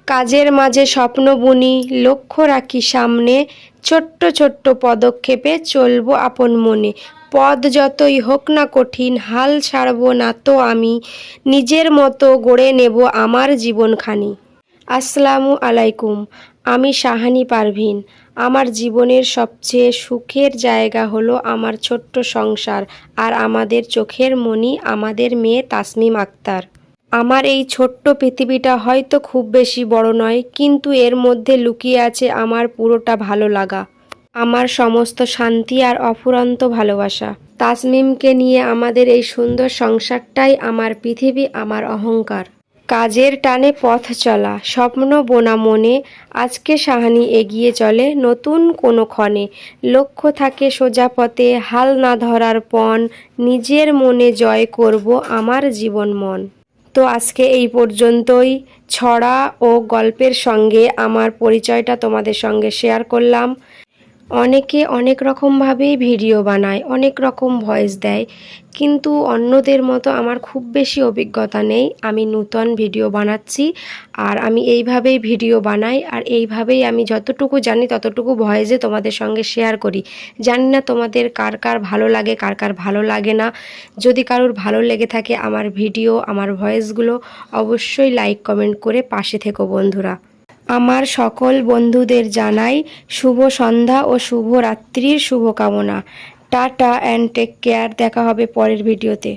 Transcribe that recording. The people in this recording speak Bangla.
কাজের মাঝে স্বপ্ন বুনি, লক্ষ্য রাখি সামনে, ছোট্ট ছোট্ট পদক্ষেপে চলবো আপন মনে। পথ যতই হোক না কঠিন, হাল ছাড়ব না তো আমি, নিজের মতো গড়ে নেব আমার জীবনখানি। আসসালামু আলাইকুম, আমি শাহানি পারভিন। আমার জীবনের সবচেয়ে সুখের জায়গা হলো আমার ছোট্ট সংসার আর আমাদের চোখের মণি, আমাদের মেয়ে তাসমিম আক্তার। আমার এই ছোট্ট পৃথিবীটা হয়তো খুব বেশি বড় নয়, কিন্তু এর মধ্যে লুকিয়ে আছে আমার পুরোটা ভালো লাগা, আমার সমস্ত শান্তি আর অফুরন্ত ভালোবাসা। তাসমিমকে নিয়ে আমাদের এই সুন্দর সংসারটাই আমার পৃথিবী, আমার অহংকার। কাজের টানে পথ চলা, স্বপ্ন বোনা মনে, আজকে শাহানি এগিয়ে চলে নতুন কোনো ক্ষণে। লক্ষ্য থাকে সোজা পথে, হাল না ধরার পণ, নিজের মনে জয় করব আমার জীবন মন। তো আজকে এই পর্যন্তই। ছড়া ও গল্পের সঙ্গে আমার পরিচয়টা তোমাদের সঙ্গে শেয়ার করলাম। অনেকে অনেক রকমভাবেই ভিডিও বানায়, অনেক রকম ভয়েস দেয়, কিন্তু অন্যদের মতো আমার খুব বেশি অভিজ্ঞতা নেই। আমি নূতন ভিডিও বানাচ্ছি আর আমি এইভাবেই ভিডিও বানাই, আর এইভাবেই আমি যতটুকু জানি ততটুকু ভয়েসে তোমাদের সঙ্গে শেয়ার করি। জানি না তোমাদের কার কার ভালো লাগে, কার কার ভালো লাগে না। যদি কারোর ভালো লেগে থাকে আমার ভিডিও, আমার ভয়েসগুলো, অবশ্যই লাইক কমেন্ট করে পাশে থেকো বন্ধুরা। আমার সকল বন্ধুদের জানাই শুভ সন্ধ্যা ও শুভ রাত্রির শুভকামনা। Tata and take care. দেখা হবে পরের ভিডিওতে।